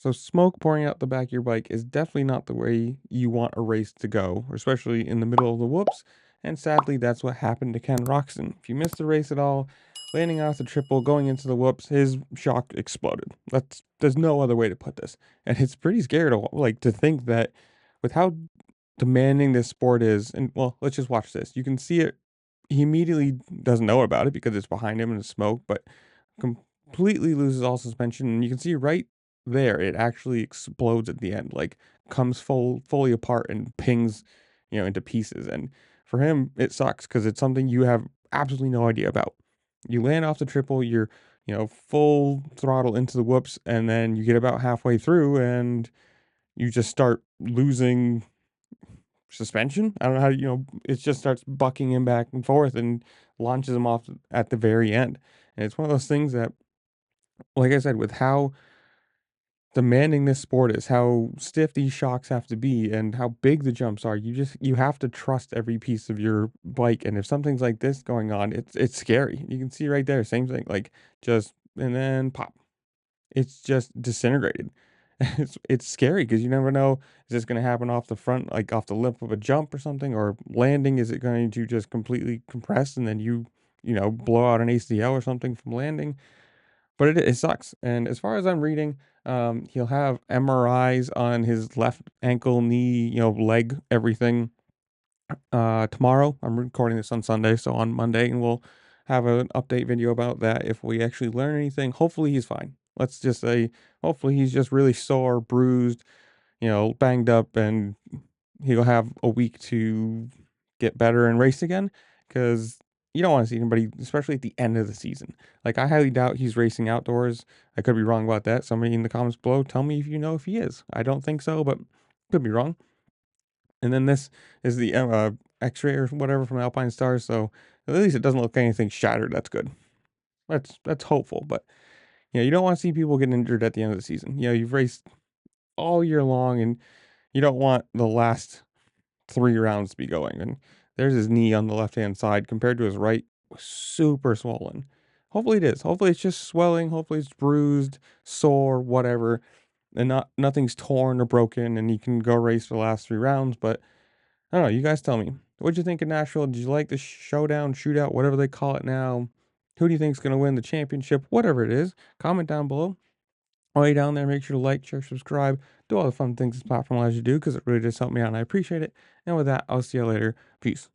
So smoke pouring out the back of your bike is definitely not the way you want a race to go, especially in the middle of the whoops. And sadly, that's what happened to Ken Roczen. If you missed the race at all, landing off the triple, going into the whoops, his shock exploded. There's no other way to put this. And it's pretty scary to to think that with how demanding this sport is, and well, let's just watch this. You can see it. He immediately doesn't know about it because it's behind him in the smoke, but completely loses all suspension, and you can see right there it actually explodes at the end, like comes fully apart and pings, into pieces. And for him, it sucks because it's something you have absolutely no idea about. You land off the triple, you're full throttle into the whoops, and then you get about halfway through and you just start losing suspension. I don't know how it just starts bucking him back and forth and launches him off at the very end. And it's one of those things that, like I said, with how demanding this sport is, how stiff these shocks have to be, and how big the jumps are, you have to trust every piece of your bike. And if something's like this going on, it's scary. You can see right there, same thing, like just and then pop. It's just disintegrated. It's scary because you never know, is this gonna happen off the front, like off the lip of a jump or something, or landing, is it going to just completely compress and then blow out an ACL or something from landing? But it sucks. And as far as I'm reading, he'll have MRIs on his left ankle, knee, leg, everything, tomorrow. I'm recording this on Sunday, so on Monday, and we'll have an update video about that if we actually learn anything. Hopefully he's fine. Let's just say, hopefully he's just really sore, bruised, banged up, and he'll have a week to get better and race again. Because you don't want to see anybody, especially at the end of the season. Like, I highly doubt he's racing outdoors. I could be wrong about that. Somebody in the comments below, tell me if you know if he is. I don't think so, but could be wrong. And then this is the X-ray or whatever from Alpinestars. So at least it doesn't look like anything shattered. That's good. That's hopeful. But you don't want to see people get injured at the end of the season. You've raced all year long, and you don't want the last 3 rounds to be going. And there's his knee on the left hand side compared to his right, was super swollen. Hopefully it is. Hopefully it's just swelling. Hopefully it's bruised, sore, whatever, and nothing's torn or broken, and you can go race for the last 3 rounds. But I don't know. You guys tell me. What'd you think of Nashville? Did you like the showdown, shootout, whatever they call it now? Who do you think's gonna win the championship? Whatever it is, comment down below. While you're down there, make sure to like, share, subscribe, do all the fun things this platform allows you to do because it really does help me out and I appreciate it. And with that, I'll see you later. Peace.